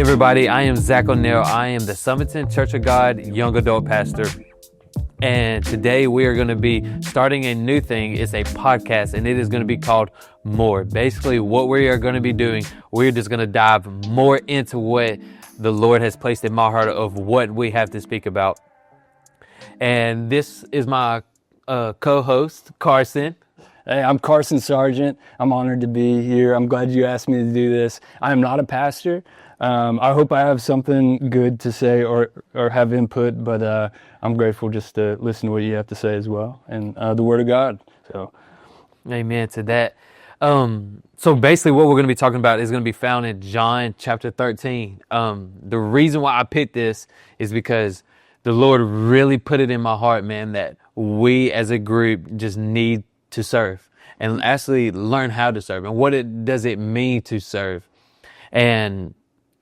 everybody? I am Zach O'Neill. I am the Sumiton COG Young Adult Pastor. And today we are going to be starting a new thing. It's a podcast, and it is going to be called More. Basically, what we are going to be doing, we're just going to dive more into what the Lord has placed in my heart of what we have to speak about. And this is my co-host, Carson. Hey, I'm Carson Sargent. I'm honored to be here. I'm glad you asked me to do this. I am not a pastor. I hope I have something good to say or have input, but I'm grateful just to listen to what you have to say as well, and the Word of God. So, amen to that. So basically what we're going to be talking about is going to be found in John chapter 13. The reason why I picked this is because the Lord really put it in my heart, man, that we as a group just need to serve and actually learn how to serve and what does it mean to serve. And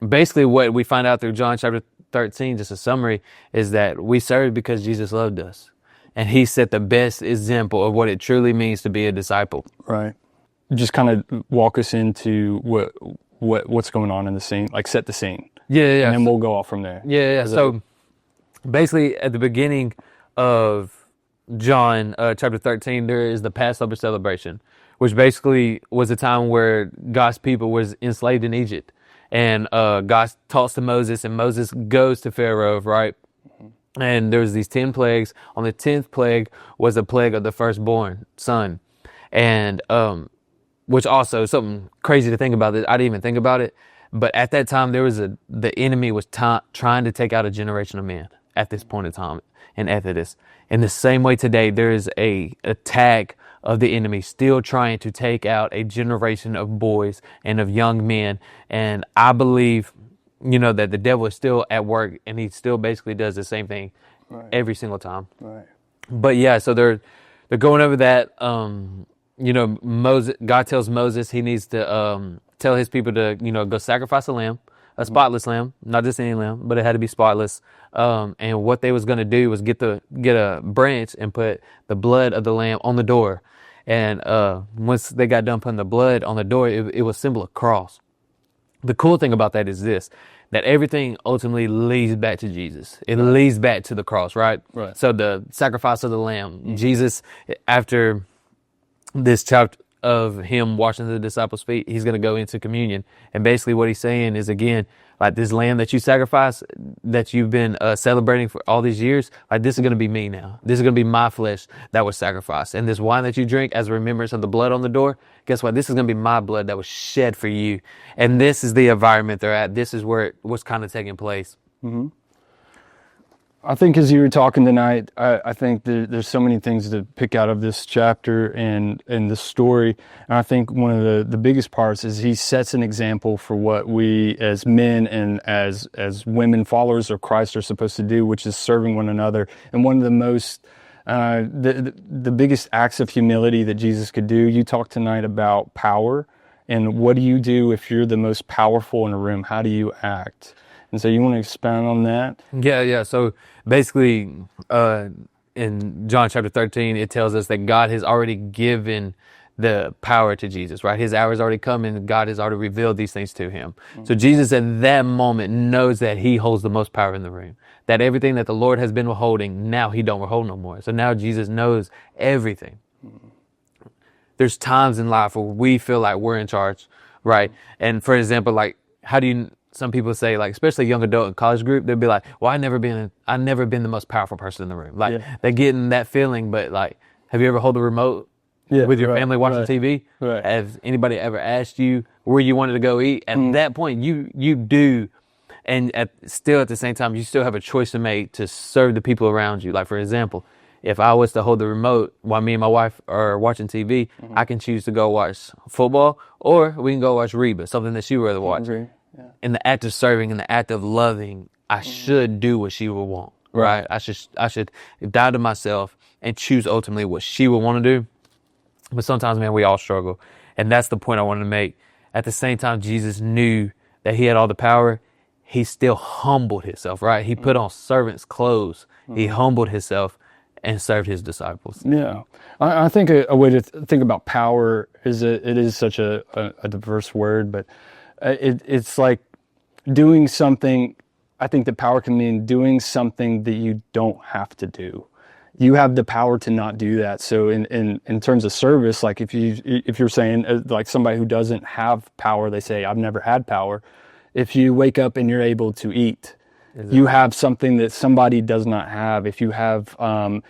basically what we find out through John chapter 13, just a summary, is that we serve because Jesus loved us. And he set the best example of what it truly means to be a disciple. right. Just kind of walk us into what's going on in the scene, like set the scene. Yeah. And then we'll go off from there. Yeah. So basically at the beginning of John chapter 13, there is the Passover celebration, which basically was a time where God's people was enslaved in Egypt. And God talks to Moses, and Moses goes to Pharaoh, right? Mm-hmm. And there was these 10 plagues. On the 10th plague was a plague of the firstborn son. And which also something crazy to think about. I didn't even think about it. But at that time, the enemy was trying to take out a generation of men at this point in time in Exodus. In the same way today, there is a attack of the enemy still trying to take out a generation of boys and of young men. And I believe, that the devil is still at work, and he still basically does the same thing every single time. Right. But yeah, so they're going over that. God tells Moses he needs to tell his people to, go sacrifice a lamb, a spotless lamb, not just any lamb, but it had to be spotless. And what they was going to do was get a branch and put the blood of the lamb on the door. And once they got done putting the blood on the door, it was a symbol of cross. The cool thing about that is this, that everything ultimately leads back to Jesus. It leads back to the cross, right? Right. So the sacrifice of the lamb, Jesus, after this chapter of him washing the disciples' feet, he's going to go into communion. And basically what he's saying is, again, like this lamb that you sacrifice, that you've been celebrating for all these years, like this is going to be me now. This is going to be my flesh that was sacrificed. And this wine that you drink as a remembrance of the blood on the door, guess what? This is going to be my blood that was shed for you. And this is the environment they're at. This is where it was kind of taking place. Mm-hmm. I think as you were talking tonight, I think there's so many things to pick out of this chapter and the story. And I think one of the biggest parts is he sets an example for what we as men and as women followers of Christ are supposed to do, which is serving one another. And one of the most, the biggest acts of humility that Jesus could do, you talked tonight about power. And what do you do if you're the most powerful in a room? How do you act? And so you want to expound on that? Yeah. So basically, in John chapter 13, it tells us that God has already given the power to Jesus, right? His hour has already come, and God has already revealed these things to him. Mm-hmm. So Jesus at that moment knows that he holds the most power in the room, that everything that the Lord has been withholding, now he don't withhold no more. So now Jesus knows everything. Mm-hmm. There's times in life where we feel like we're in charge, right? And for example, like, some people say, like, especially young adult and college group, they'll be like, well, I've never been the most powerful person in the room. Like, they're getting that feeling, but like, have you ever held the remote with your family watching TV? Right. Has anybody ever asked you where you wanted to go eat? At that point, you do. And still at the same time, you still have a choice to make to serve the people around you. Like, for example, if I was to hold the remote while me and my wife are watching TV, I can choose to go watch football, or we can go watch Reba, something that she would rather watch. Yeah. In the act of serving, in the act of loving, I should do what she would want, right? I should die to myself and choose ultimately what she would want to do. But sometimes, man, we all struggle. And that's the point I wanted to make. At the same time, Jesus knew that he had all the power. He still humbled himself, right? He put on servant's clothes. He humbled himself and served his disciples. Yeah. I think a way to think about power is it is such a diverse word, but it's like doing something. I think that power can mean doing something that you don't have to do. You have the power to not do that. So in terms of service, like if you're saying like somebody who doesn't have power, they say, I've never had power. If you wake up and you're able to eat, you have something that somebody does not have. If you have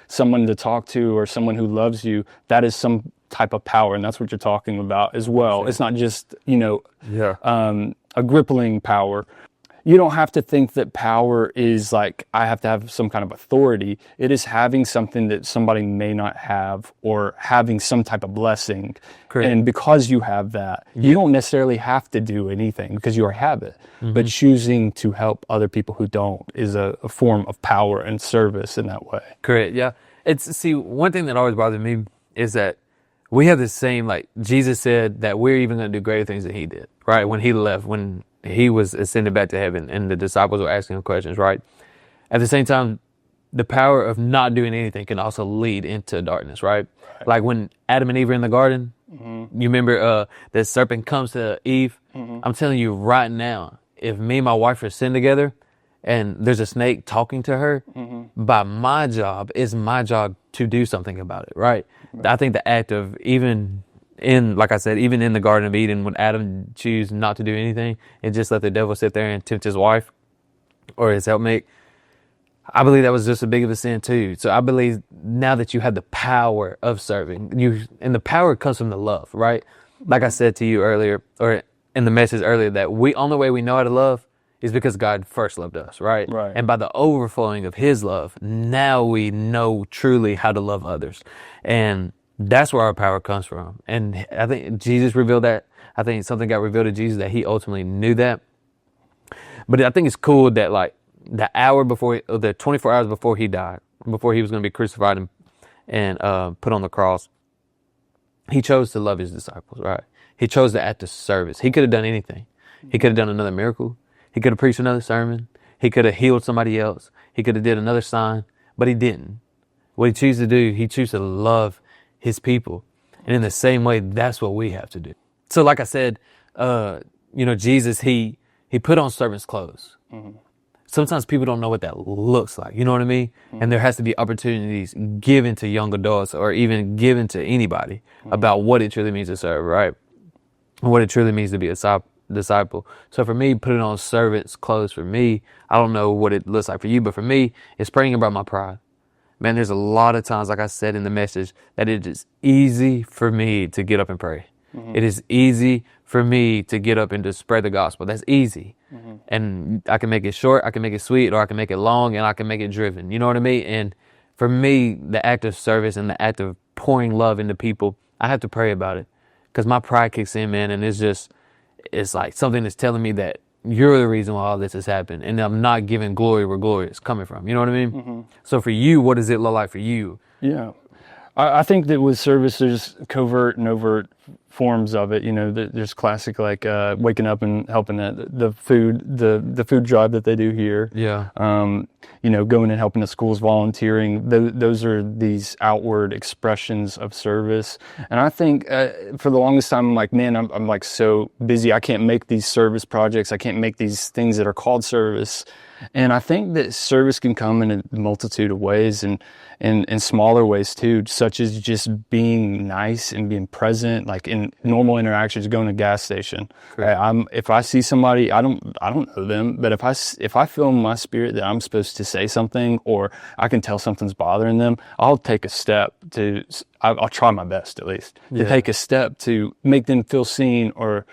someone to talk to or someone who loves you, that is some type of power. And that's what you're talking about as well. Sure. It's not just, a grippling power. You don't have to think that power is like, I have to have some kind of authority. It is having something that somebody may not have, or having some type of blessing. Correct. And because you have that, you don't necessarily have to do anything because you already have it. Mm-hmm. But choosing to help other people who don't is a form of power and service in that way. Correct, yeah. See, one thing that always bothered me is that we have the same, like Jesus said that we're even going to do greater things than he did, right? When he left, when he was ascended back to heaven and the disciples were asking him questions, right? At the same time, the power of not doing anything can also lead into darkness, right? Like when Adam and Eve were in the garden, mm-hmm. You remember the serpent comes to Eve. Mm-hmm. I'm telling you right now, if me and my wife are sitting together and there's a snake talking to her, mm-hmm. by my job, it's my job to do something about it, right? I think the act of even in the Garden of Eden, when Adam chose not to do anything and just let the devil sit there and tempt his wife or his helpmate, I believe that was just as big of a sin too. So I believe now that you have the power of serving, and the power comes from the love, right? Like I said to you earlier, or in the message earlier, that only way we know how to love is because God first loved us, right? Right. And by the overflowing of his love, now we know truly how to love others. And that's where our power comes from. And I think Jesus revealed that. I think something got revealed to Jesus that he ultimately knew that. But I think it's cool that like the 24 hours before he died, before he was going to be crucified and put on the cross, he chose to love his disciples, right? He chose to act of service. He could have done anything. He could have done another miracle. He could have preached another sermon. He could have healed somebody else. He could have did another sign, but he didn't. What he chose to do, he chose to love his people. And in the same way, that's what we have to do. So like I said, Jesus, he put on servant's clothes. Mm-hmm. Sometimes people don't know what that looks like. You know what I mean? Mm-hmm. And there has to be opportunities given to young adults or even given to anybody mm-hmm. about what it truly means to serve, right? And what it truly means to be a disciple. So for me, putting on servant's clothes, for me, I don't know what it looks like for you, but for me, it's praying about my pride. Man, there's a lot of times, like I said in the message, that it is easy for me to get up and pray. Mm-hmm. It is easy for me to get up and to spread the gospel. That's easy. Mm-hmm. And I can make it short, I can make it sweet, or I can make it long, and I can make it driven. You know what I mean? And for me, the act of service and the act of pouring love into people, I have to pray about it. Because my pride kicks in, man, and it's like something that's telling me that you're the reason why all this has happened, and I'm not giving glory where glory is coming from. You know what I mean? Mm-hmm. So for you, what does it look like for you? Yeah. I think that with service, there's covert and overt forms of it. There's classic like waking up and helping the food drive that they do here. Yeah. Going and helping the schools, volunteering. Those are these outward expressions of service. And I think for the longest time, I'm like, man, I'm like so busy. I can't make these service projects. I can't make these things that are called service. And I think that service can come in a multitude of ways and in smaller ways too, such as just being nice and being present, like in normal interactions, going to a gas station. Right? If I see somebody, I don't know them, but if I feel in my spirit that I'm supposed to say something or I can tell something's bothering them, I'll take a step I'll try my best at least to take a step to make them feel seen or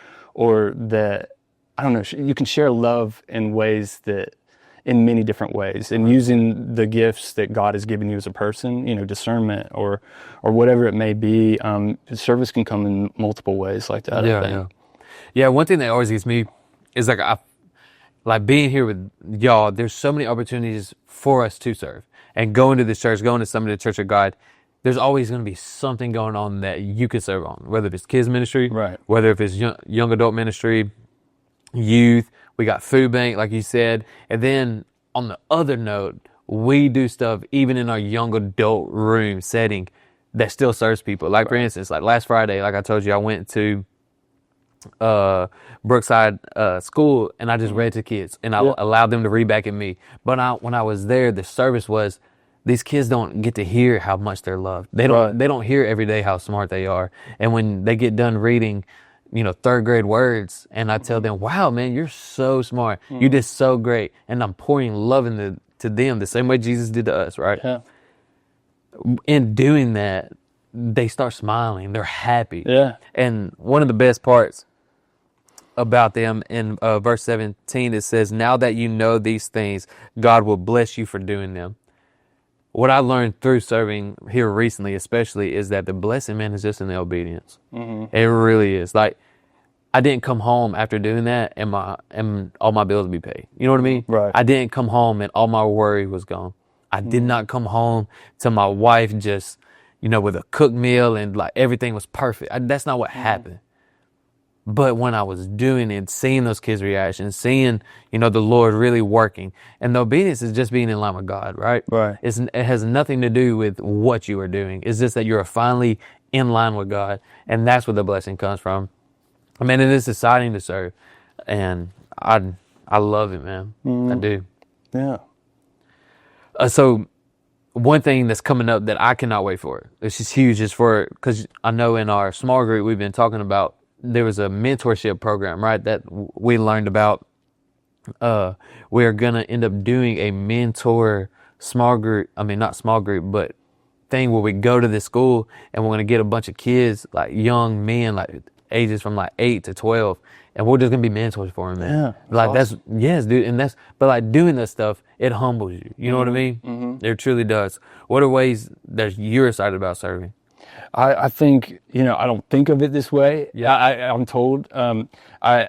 that, I don't know, you can share love in ways that, in many different ways, and using the gifts that God has given you as a person, discernment or whatever it may be. Service can come in multiple ways like that. I think. Yeah. One thing that always gets me is like being here with y'all. There's so many opportunities for us to serve, and going to this church, going to some of the Church of God. There's always going to be something going on that you can serve on, whether it's kids ministry, right? Whether if it's young adult ministry, youth. We got food bank, like you said. And then on the other note, we do stuff even in our young adult room setting that still serves people. Like, for instance, like last Friday, like I told you, I went to Brookside school, and I just read to kids, and I Yeah. allowed them to read back at me. But when I was there, the service was these kids don't get to hear how much they're loved. Right. They don't hear every day how smart they are, and when they get done reading, third grade words, and I tell them, "Wow, man, you're so smart. You did so great," and I'm pouring love to them the same way Jesus did to us, right? Yeah. In doing that, they start smiling. They're happy. Yeah. And one of the best parts about them in verse 17, it says, "Now that you know these things, God will bless you for doing them." What I learned through serving here recently, especially, is that the blessing, man, is just in the obedience. It really is. Like, I didn't come home after doing that and all my bills be paid. You know what I mean? Right. I didn't come home and all my worry was gone. I did not come home to my wife just, with a cooked meal and like everything was perfect. That's not what happened. But when I was doing it, seeing those kids' reactions, seeing, the Lord really working, and the obedience is just being in line with God, right? Right. It has nothing to do with what you are doing. It's just that you're finally in line with God, and that's where the blessing comes from. I mean, it is exciting to serve, and I love it, man. I do. Yeah. So one thing that's coming up that I cannot wait for, this is huge, is because I know in our small group we've been talking about, there was a mentorship program, right, that we learned about. We're going to end up doing a mentor small group, not small group, but thing where we go to this school and we're going to get a bunch of kids, like young men, like ages from like 8 to 12, and we're just going to be mentors for them, man. Yeah, Like awesome. yes, dude. But like doing this stuff, it humbles you. You know what I mean? It truly does. What are ways that you're excited about serving? I think, I don't think of it this way. Yeah. I'm told. I'm a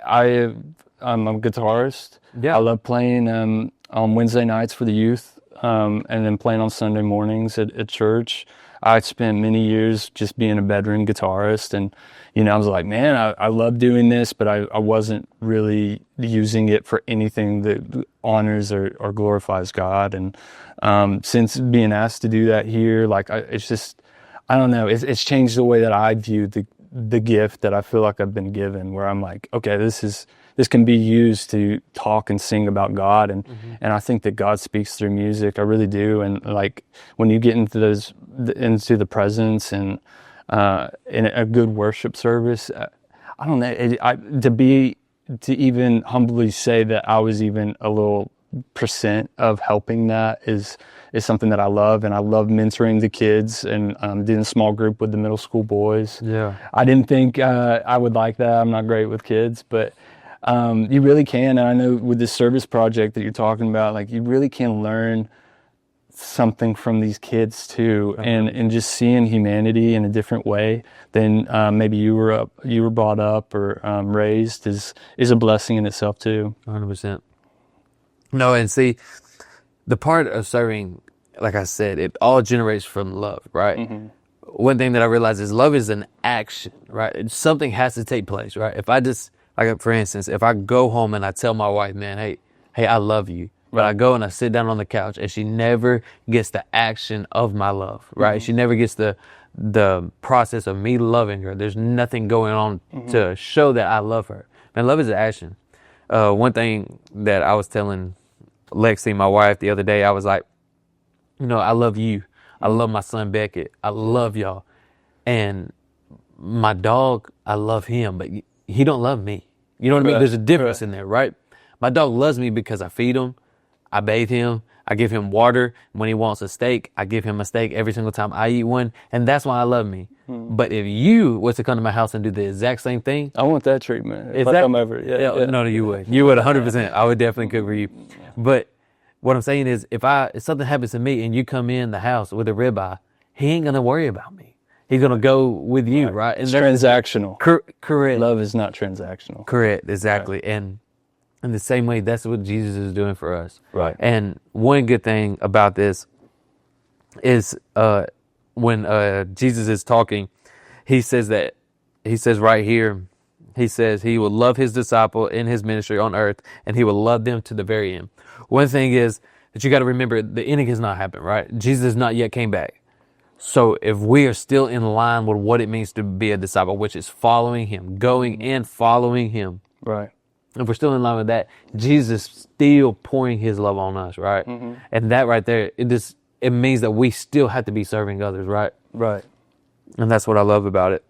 guitarist. Yeah. I love playing on Wednesday nights for the youth, and then playing on Sunday mornings at church. I spent many years just being a bedroom guitarist, and I was like, man, I love doing this, but I wasn't really using it for anything that honors or glorifies God. And since being asked to do that here, like it's just, I don't know, it's changed the way that I view the gift that I feel like I've been given, where I'm like, okay, this can be used to talk and sing about God, and I think that God speaks through music. I really do. And like when you get into into the presence and in a good worship service, I don't know, to even humbly say that I was even a little percent of helping that is something that I love. And I love mentoring the kids and doing a small group with the middle school boys. Yeah. I didn't think I would like that. I'm not great with kids, but you really can. And I know with this service project that you're talking about, like you really can learn something from these kids too, and just seeing humanity in a different way than maybe you were brought up or raised is a blessing in itself too. 100%. No, and see, the part of serving, like I said, it all generates from love, right? One thing that I realize is love is an action, right? Something has to take place, right? If I just, like for instance, if I go home and I tell my wife, man, hey, I love you, but I go and I sit down on the couch and she never gets the action of my love, right? She never gets the process of me loving her. There's nothing going on to show that I love her. Man, love is an action. One thing that I was telling Lexi, my wife, the other day, I was like, I love you. I love my son Beckett. I love y'all. And my dog, I love him, but he don't love me. You know what I mean? There's a difference in there, right? My dog loves me because I feed him, I bathe him, I give him water. When he wants a steak, I give him a steak every single time I eat one, and that's why I love me. But if you was to come to my house and do the exact same thing, I want that treatment. If I come over, yeah. No, you would. You would 100%. I would definitely cook for you. But what I'm saying is, if something happens to me and you come in the house with a ribeye, he ain't gonna worry about me. He's gonna go with you, right? It's transactional. Correct. Love is not transactional. Correct. Exactly. Right. And in the same way, that's what Jesus is doing for us. Right. And one good thing about this is when Jesus is talking, he says right here, he says he will love his disciple in his ministry on earth, and he will love them to the very end. One thing is that you got to remember, the ending has not happened, right? Jesus has not yet came back. So if we are still in line with what it means to be a disciple, which is following him, going and following him, Right. if we're still in line with that, Jesus is still pouring his love on us, right? And that right there, it means that we still have to be serving others, right? Right. And that's what I love about it.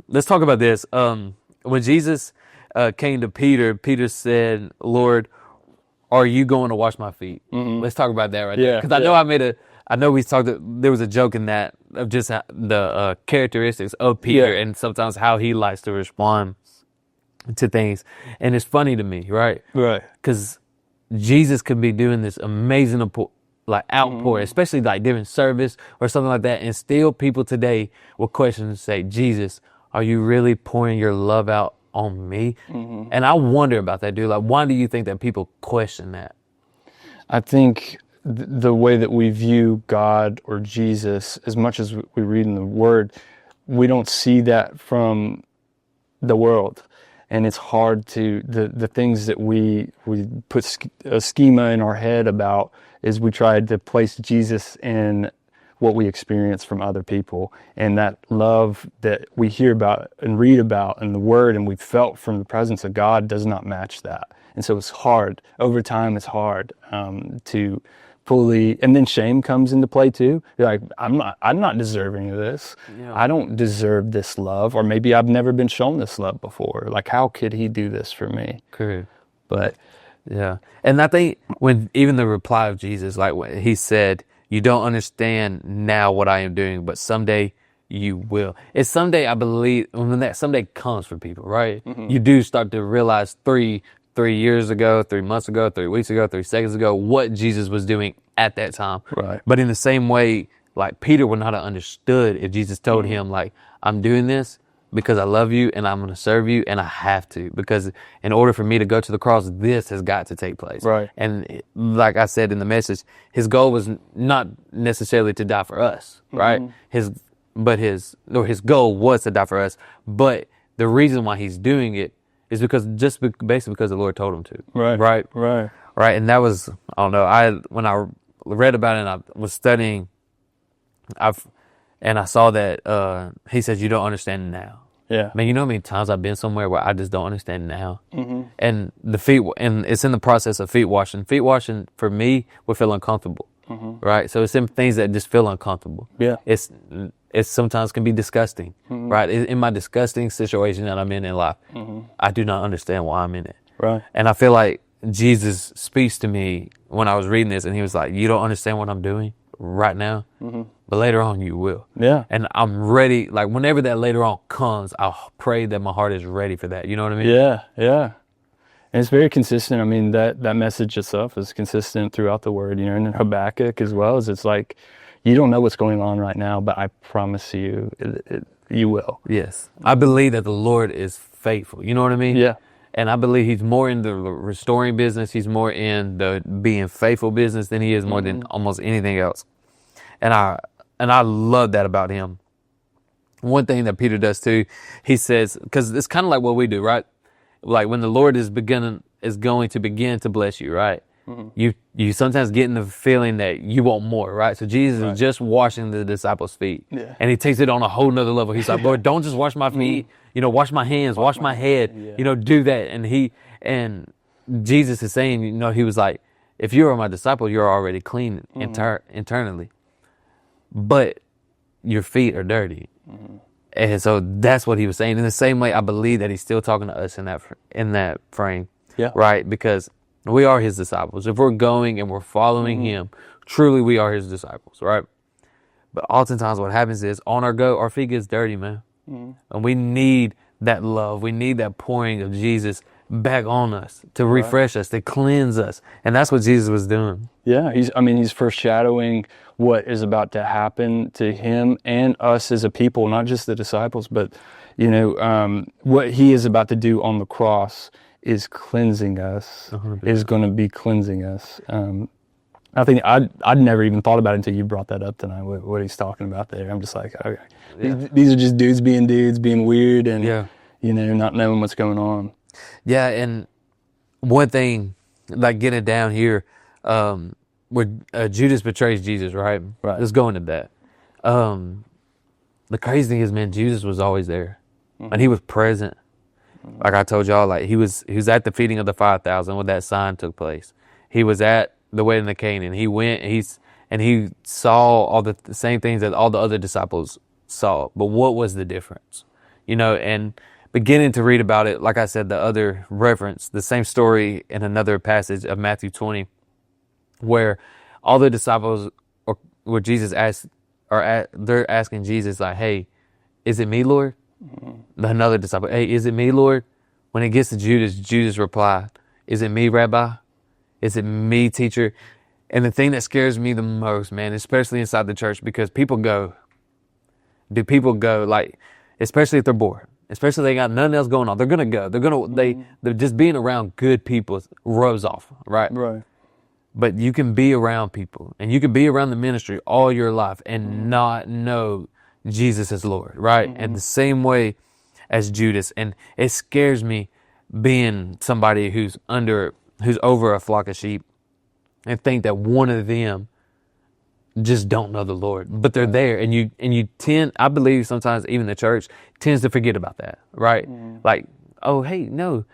Let's talk about this. When Jesus came to Peter, Peter said, "Lord, are you going to wash my feet?" Let's talk about that right there. Because I know we talked, there was a joke in that of just the characteristics of Peter and sometimes how he likes to respond to things. And it's funny to me, right? Right. Because Jesus could be doing this amazing outpour, especially like during service or something like that. And still people today will question and say, Jesus, are you really pouring your love out on me? And I wonder about that, dude. Like, why do you think that people question that? I think the way that we view God or Jesus, as much as we read in the Word, we don't see that from the world. And it's hard to, the things that we put a schema in our head about is we tried to place Jesus in what we experience from other people. And that love that we hear about and read about in the Word and we felt from the presence of God does not match that. And so it's hard. Over time, it's hard to fully, and then shame comes into play too. You're like, I'm not deserving of this. Yeah. I don't deserve this love, or maybe I've never been shown this love before. Like, how could he do this for me? Correct. But yeah. And I think when even the reply of Jesus, like when he said, you don't understand now what I am doing, but someday you will. It's someday, I believe, when that someday comes for people, right? You do start to realize 3 years ago, 3 months ago, 3 weeks ago, 3 seconds ago, what Jesus was doing at that time. Right. But in the same way, like Peter would not have understood if Jesus told him, like, I'm doing this because I love you and I'm going to serve you and I have to, because in order for me to go to the cross, this has got to take place. Right. And like I said in the message, his goal was not necessarily to die for us, right? His goal was to die for us. But the reason why he's doing it is basically because the Lord told him to. Right. And that was, I don't know, when I read about it and I was studying, and I saw that he says, you don't understand now. Yeah. Man, you know how many times I've been somewhere where I just don't understand now? And the feet, and it's in the process of feet washing. Feet washing, for me, would feel uncomfortable, right? So it's in things that just feel uncomfortable. Yeah. It sometimes can be disgusting, right? In my disgusting situation that I'm in life, I do not understand why I'm in it. Right. And I feel like Jesus speaks to me when I was reading this, and he was like, you don't understand what I'm doing right now, but later on you will. Yeah. And I'm ready. Like, whenever that later on comes, I'll pray that my heart is ready for that. You know what I mean? Yeah. And it's very consistent. I mean, that message itself is consistent throughout the Word, you know, and in Habakkuk as well, as it's like, you don't know what's going on right now, but I promise you, you will. Yes. I believe that the Lord is faithful. You know what I mean? Yeah. And I believe he's more in the restoring business. He's more in the being faithful business than he is more than almost anything else. And I love that about him. One thing that Peter does too, he says, because it's kind of like what we do, right? Like when the Lord is going to begin to bless you, right? You sometimes get in the feeling that you want more, right? So Jesus is just washing the disciples' feet. Yeah. And he takes it on a whole nother level. He's like, Lord, don't just wash my feet, wash my hands, wash my head, do that. And Jesus is saying, he was like, if you are my disciple, you're already clean internally, but your feet are dirty. And so that's what he was saying. In the same way, I believe that he's still talking to us in that frame, right? Because we are his disciples. If we're going and we're following him, truly we are his disciples, right? But oftentimes what happens is on our go, our feet gets dirty, man. And we need that love. We need that pouring of Jesus back on us to refresh us, to cleanse us. And that's what Jesus was doing. Yeah, he's foreshadowing what is about to happen to him and us as a people, not just the disciples, but, what he is about to do on the cross is cleansing us, 100%. Is going to be cleansing us. I think I'd never even thought about it until you brought that up tonight, what he's talking about there. I'm just like, okay, these are just dudes, being weird and, not knowing what's going on. Yeah, and one thing, like getting down here, where Judas betrays Jesus, right? Right. Let's go into that. the crazy thing is, man, Jesus was always there, and he was present. Like I told y'all, like he was at the feeding of the 5,000 when that sign took place. He was at the wedding of Canaan. He went, and he saw all the same things that all the other disciples saw. But what was the difference? And beginning to read about it, like I said, the other reference, the same story in another passage of Matthew 20, where all the disciples, or where Jesus asked, they're asking Jesus, like, hey, is it me, Lord? Another disciple, hey, is it me, Lord? When it gets to Judas, Judas replied, is it me, Rabbi? Is it me, teacher? And the thing that scares me the most, man, especially inside the church, because people go, like, especially if they're bored, especially if they got nothing else going on, they're going to go. They're just being around good people rubs off, right? Right. But you can be around people, and you can be around the ministry all your life and not know Jesus is Lord, right? And the same way as Judas. And it scares me being somebody who's over a flock of sheep and think that one of them just don't know the Lord, but they're there. And you tend, I believe sometimes even the church tends to forget about that, right? Like, oh, hey, no,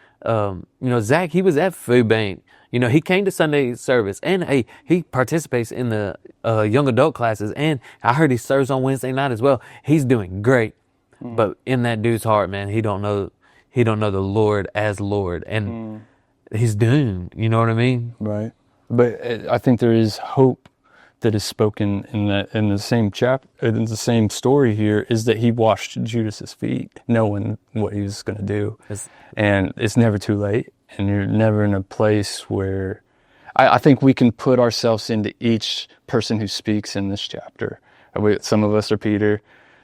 Zach, he was at food bank. He came to Sunday service, and hey, he participates in the young adult classes, and I heard he serves on Wednesday night as well. He's doing great, but in that dude's heart, man, he don't know the Lord as Lord, and he's doomed. You know what I mean? Right. But I think there is hope that is spoken in the same chapter, in the same story here, is that he washed Judas's feet, knowing what he was going to do, and it's never too late. And you're never in a place where I think we can put ourselves into each person who speaks in this chapter. Some of us are Peter,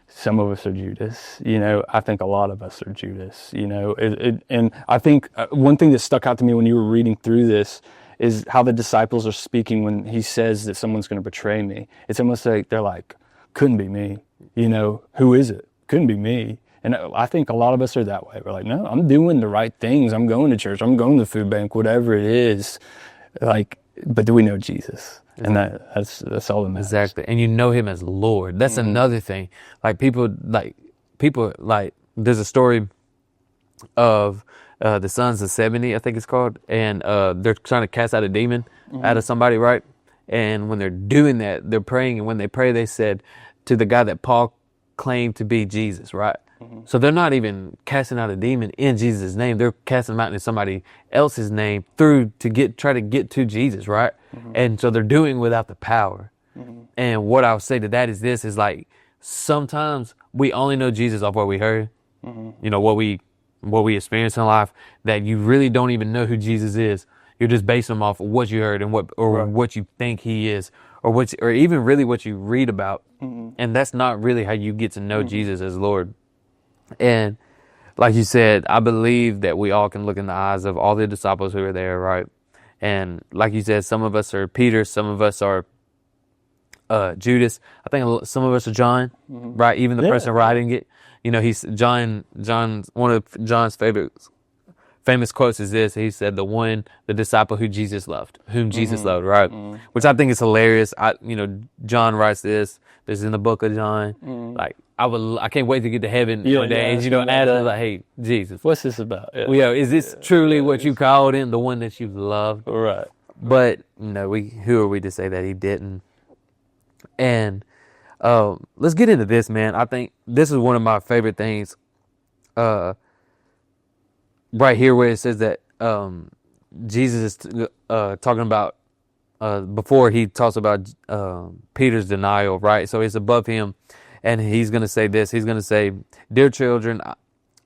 some of us are Judas. I think a lot of us are Judas. And I think one thing that stuck out to me when you were reading through this is how the disciples are speaking when he says that someone's going to betray me. It's almost like they're like, couldn't be me. Who is it? Couldn't be me. And I think a lot of us are that way. We're like, no, I'm doing the right things. I'm going to church. I'm going to the food bank, whatever it is. Like, but do we know Jesus? And that's all that matters. Exactly. And you know him as Lord. That's another thing. Like people, there's a story of the sons of 70, I think it's called. And they're trying to cast out a demon out of somebody, right? And when they're doing that, they're praying. And when they pray, they said to the guy that Paul claimed to be Jesus, right? So they're not even casting out a demon in Jesus' name. They're casting them out in somebody else's name to try to get to Jesus, right? And so they're doing without the power. And what I would say to that is like, sometimes we only know Jesus off what we heard, what we experience in life, that you really don't even know who Jesus is. You're just basing him off of what you heard and what you think he is, or even really what you read about. And that's not really how you get to know Jesus as Lord. And like you said, I believe that we all can look in the eyes of all the disciples who are there, right? And like you said, some of us are Peter, some of us are Judas. I think some of us are John, right? Even the person writing it, he's John's one of John's famous quotes is this. He said, the disciple whom Jesus loved, right? Which I think is hilarious. John writes this. This is in the book of John. Like, I can't wait to get to heaven one day. And, ask him, like, hey, Jesus, what's this about? Is this truly what you called him, the one that you loved? Right. But, who are we to say that he didn't? And let's get into this, man. I think this is one of my favorite things right here, where it says that Jesus is talking about before he talks about Peter's denial, right? So it's above him, and he's going to say this. He's going to say, "Dear children,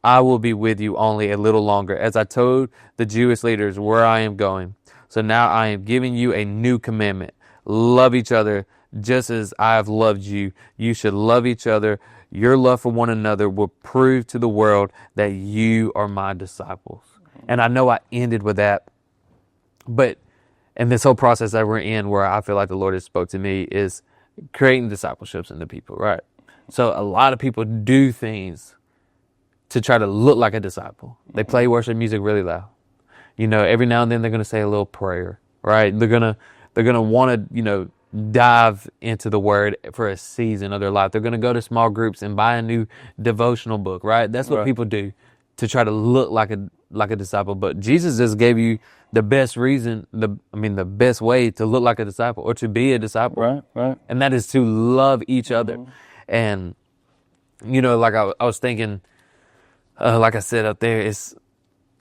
I will be with you only a little longer, as I told the Jewish leaders where I am going. So now I am giving you a new commandment. Love each other just as I have loved you. You should love each other. Your love for one another will prove to the world that you are my disciples." And I know I ended with that, but in this whole process that we're in, where I feel like the Lord has spoke to me, is creating discipleships in the people, right? So a lot of people do things to try to look like a disciple. They play worship music really loud. Every now and then they're going to say a little prayer, right? They're going to want to, dive into the word for a season of their life. They're going to go to small groups and buy a new devotional book, right? That's what Right. people do to try to look like a disciple. But Jesus just gave you the best reason, the best way to look like a disciple or to be a disciple. Right, right. And that is to love each other. And, like I was thinking, like I said up there, it's,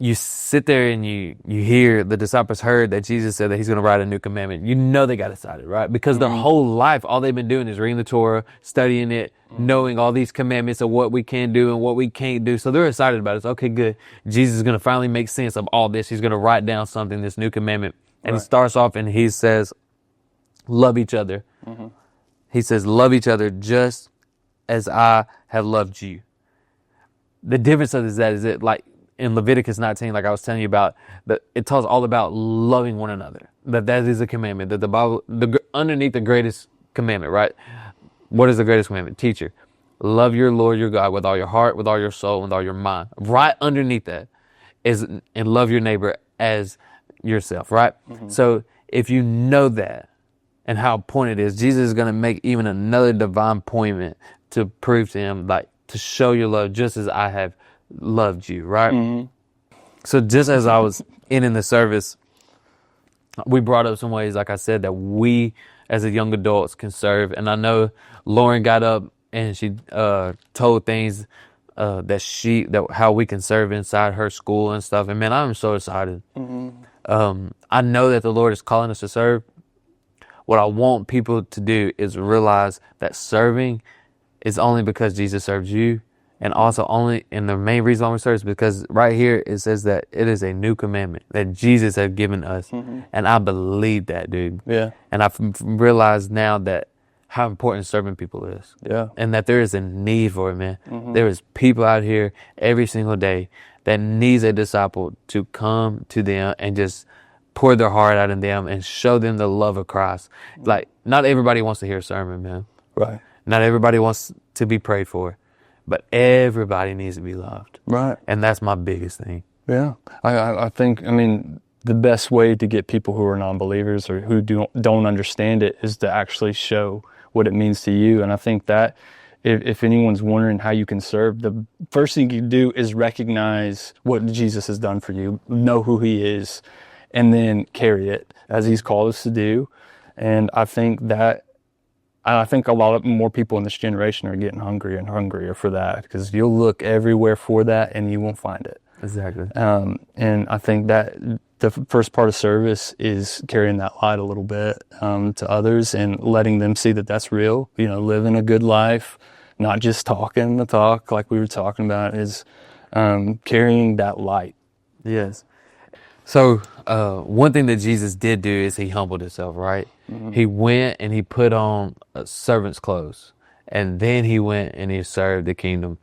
you sit there and you hear the disciples heard that Jesus said that he's going to write a new commandment. They got excited, right? Because their whole life, all they've been doing is reading the Torah, studying it, knowing all these commandments of what we can do and what we can't do. So they're excited about it. It's okay, good. Jesus is going to finally make sense of all this. He's going to write down something, this new commandment. And he starts off and he says, love each other. He says, love each other just as I have loved you. The difference of that is that, like, in Leviticus 19, like I was telling you about, that it tells all about loving one another. That is a commandment. That the Bible, underneath the greatest commandment, right? What is the greatest commandment? Teacher, love your Lord your God with all your heart, with all your soul, with all your mind. Right underneath that is, and love your neighbor as yourself, right? So if you know that and how important it is, Jesus is going to make even another divine appointment to prove to him, like, to show your love just as I have loved you, right? So just as I was in the service, we brought up some ways, like I said, that we as a young adults can serve. And I know Lauren got up and she told things that how we can serve inside her school and stuff. And man, I'm so excited. I know that the Lord is calling us to serve. What I want people to do is realize that serving is only because Jesus serves you. And also and the main reason why we serve is because right here it says that it is a new commandment that Jesus has given us. And I believe that, dude. Yeah. And I've realized now that how important serving people is. Yeah. And that there is a need for it, man. There is people out here every single day that needs a disciple to come to them and just pour their heart out in them and show them the love of Christ. Like, not everybody wants to hear a sermon, man. Right. Not everybody wants to be prayed for. But everybody needs to be loved. Right. And that's my biggest thing. Yeah. I think, the best way to get people who are non-believers or who don't understand it is to actually show what it means to you. And I think that if anyone's wondering how you can serve, the first thing you do is recognize what Jesus has done for you, know who he is, and then carry it as he's called us to do. And I think a lot more people in this generation are getting hungrier and hungrier for that, because you'll look everywhere for that and you won't find it. Exactly. And I think that the first part of service is carrying that light a little bit to others and letting them see that that's real. Living a good life, not just talking the talk like we were talking about, is carrying that light. Yes. So one thing that Jesus did do is he humbled himself, right? He went and he put on servant's clothes, and then he went and he served the kingdom.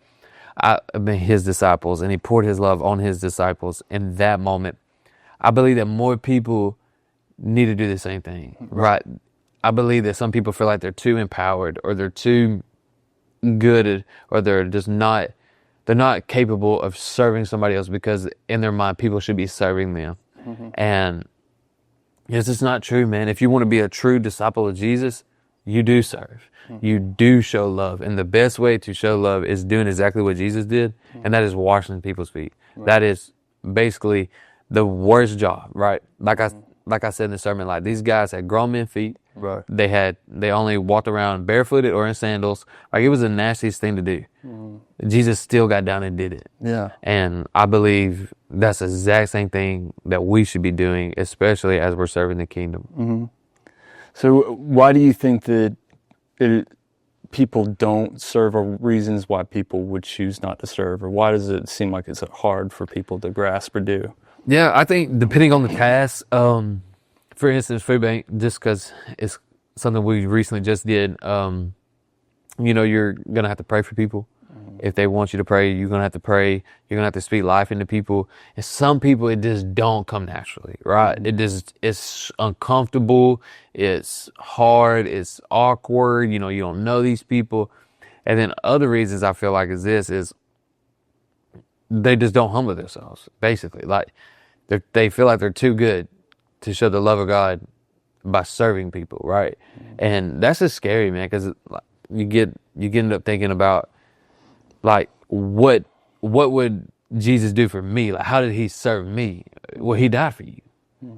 His disciples, and he poured his love on his disciples in that moment. I believe that more people need to do the same thing, right? I believe that some people feel like they're too empowered, or they're too good, or they're not capable of serving somebody else, because in their mind, people should be serving them. And it's just not true, man. If you want to be a true disciple of Jesus, you do serve. You do show love. And the best way to show love is doing exactly what Jesus did, and that is washing people's feet. That is basically the worst job, right? Like I said in the sermon, like, these guys had grown men feet. Right. They only walked around barefooted or in sandals. Like, it was the nastiest thing to do. Jesus still got down and did it. Yeah. And I believe that's the exact same thing that we should be doing, especially as we're serving the kingdom. So why do you think that people don't serve, or reasons why people would choose not to serve? Or why does it seem like it's hard for people to grasp or do? Yeah, I think depending on the task, for instance, food bank, just because it's something we recently just did, you're going to have to pray for people. If they want you to pray, you're going to have to pray. You're going to have to speak life into people. And some people, it just don't come naturally, right? It's uncomfortable. It's hard. It's awkward. You don't know these people. And then other reasons I feel like is they just don't humble themselves, basically. Like, they feel like they're too good to show the love of God by serving people, right? And that's just scary, man, because you end up thinking about, like, what would Jesus do for me? Like, how did he serve me? Well, he died for you.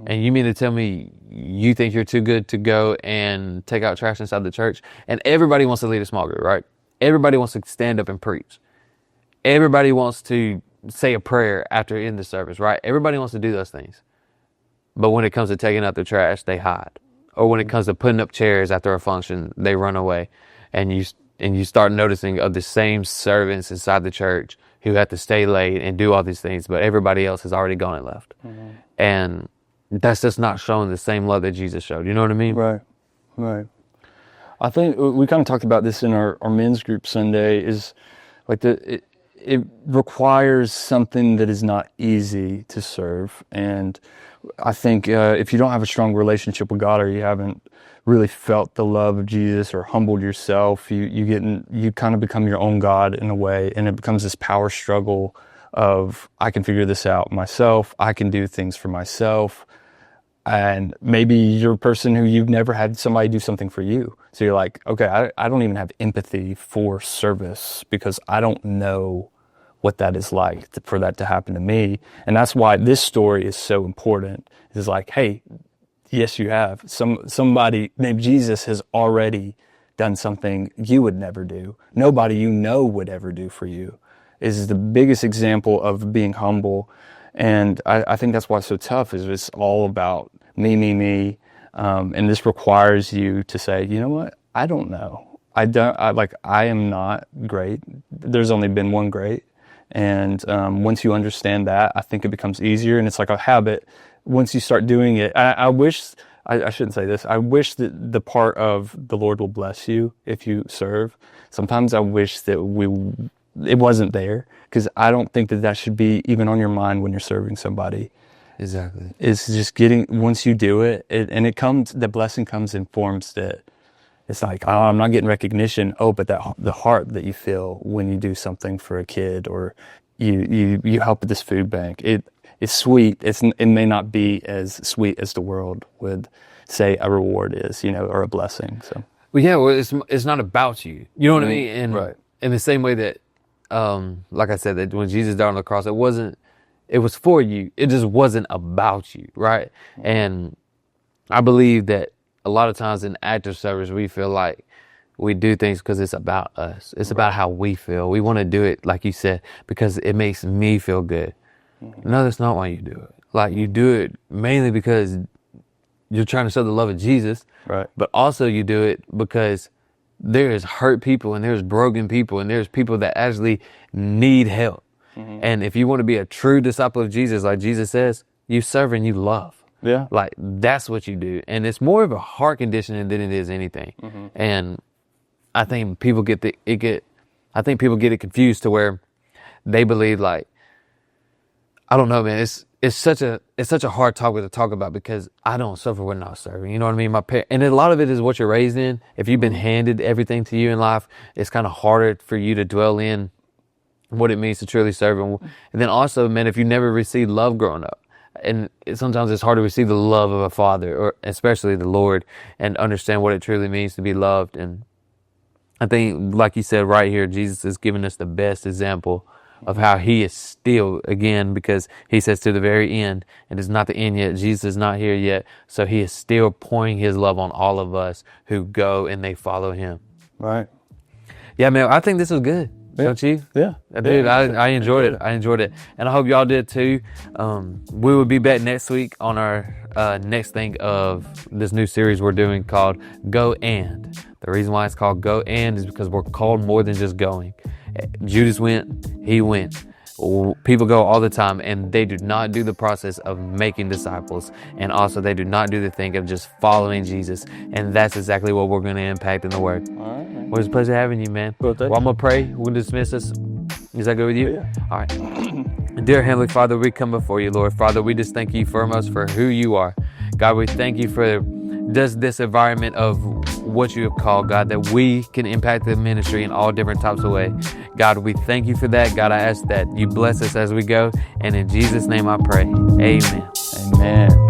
And you mean to tell me you think you're too good to go and take out trash inside the church? And everybody wants to lead a small group, right? Everybody wants to stand up and preach. Everybody wants to say a prayer after in the service, right? Everybody wants to do those things. But when it comes to taking out the trash, they hide. Or when it comes to putting up chairs after a function, they run away. And you start noticing of the same servants inside the church who have to stay late and do all these things, but everybody else has already gone and left. And that's just not showing the same love that Jesus showed. You know what I mean? Right. I think we kind of talked about this in our men's group Sunday, is like it requires something that is not easy to serve. And I think if you don't have a strong relationship with God, or you haven't really felt the love of Jesus or humbled yourself, you kind of become your own God in a way, and it becomes this power struggle of, I can figure this out myself, I can do things for myself. And maybe you're a person who you've never had somebody do something for you. So you're like, okay, I don't even have empathy for service because I don't know what that is like for that to happen to me. And that's why this story is so important. It's like, hey, yes, you have. Somebody named Jesus has already done something you would never do. Nobody you know would ever do for you. Is the biggest example of being humble. And I think that's why it's so tough, is it's all about me. And this requires you to say, you know what? I don't know. I am not great. There's only been one great. And once you understand that, I think it becomes easier. And it's like a habit. Once you start doing it, I shouldn't say this. I wish that the part of the Lord will bless you if you serve. Sometimes I wish that it wasn't there, because I don't think that should be even on your mind when you're serving somebody. Exactly. It's just once you do it, the blessing comes in forms that it's like, oh, I'm not getting recognition. Oh, but the heart that you feel when you do something for a kid, or you help at this food bank, it's sweet. It may not be as sweet as the world would say a reward is, or a blessing. So. Well, yeah, it's not about you. You know what I mean? And right. In the same way that, like I said, that when Jesus died on the cross, it was for you. It just wasn't about you, right? And I believe that a lot of times in active service, we feel like we do things because it's about us. It's about how we feel. We want to do it, like you said, because it makes me feel good. No, that's not why you do it. Like, you do it mainly because you're trying to show the love of Jesus, right? But also you do it because there's hurt people, and there's broken people, and there's people that actually need help. And if you want to be a true disciple of Jesus, like Jesus says, you serve and you love. Yeah. Like, that's what you do. And it's more of a heart condition than it is anything. And I think people get it confused to where they believe, like, I don't know, man, it's such a hard topic to talk about, because I don't suffer when not serving. You know what I mean? And a lot of it is what you're raised in. If you've been handed everything to you in life, it's kind of harder for you to dwell in what it means to truly serve. And then also, man, if you never received love growing up, and sometimes it's hard to receive the love of a father, or especially the Lord, and understand what it truly means to be loved. And I think, like you said right here, Jesus is giving us the best example of how he is still, again, because he says to the very end, and it's not the end yet, Jesus is not here yet, so he is still pouring his love on all of us who go and they follow him. Right. Yeah, man, I think this was good. Don't you? Yeah. Dude, I enjoyed it. I enjoyed it. And I hope y'all did too. We will be back next week on our next thing of this new series we're doing called Go And. The reason why it's called Go And is because we're called more than just going. Judas went, he went. People go all the time, and they do not do the process of making disciples. And also, they do not do the thing of just following Jesus. And that's exactly what we're going to impact in the Word. All right, man. Well, it's a pleasure having you, man. Well, I'm going to pray. We'll dismiss us. Is that good with you? Yeah. All right. Dear Heavenly Father, we come before you, Lord. Father, we just thank you foremost for who you are. God, we thank you for this environment of what you have called, God, that we can impact the ministry in all different types of ways. God, we thank you for that. God, I ask that you bless us as we go. And in Jesus' name I pray. Amen. Amen.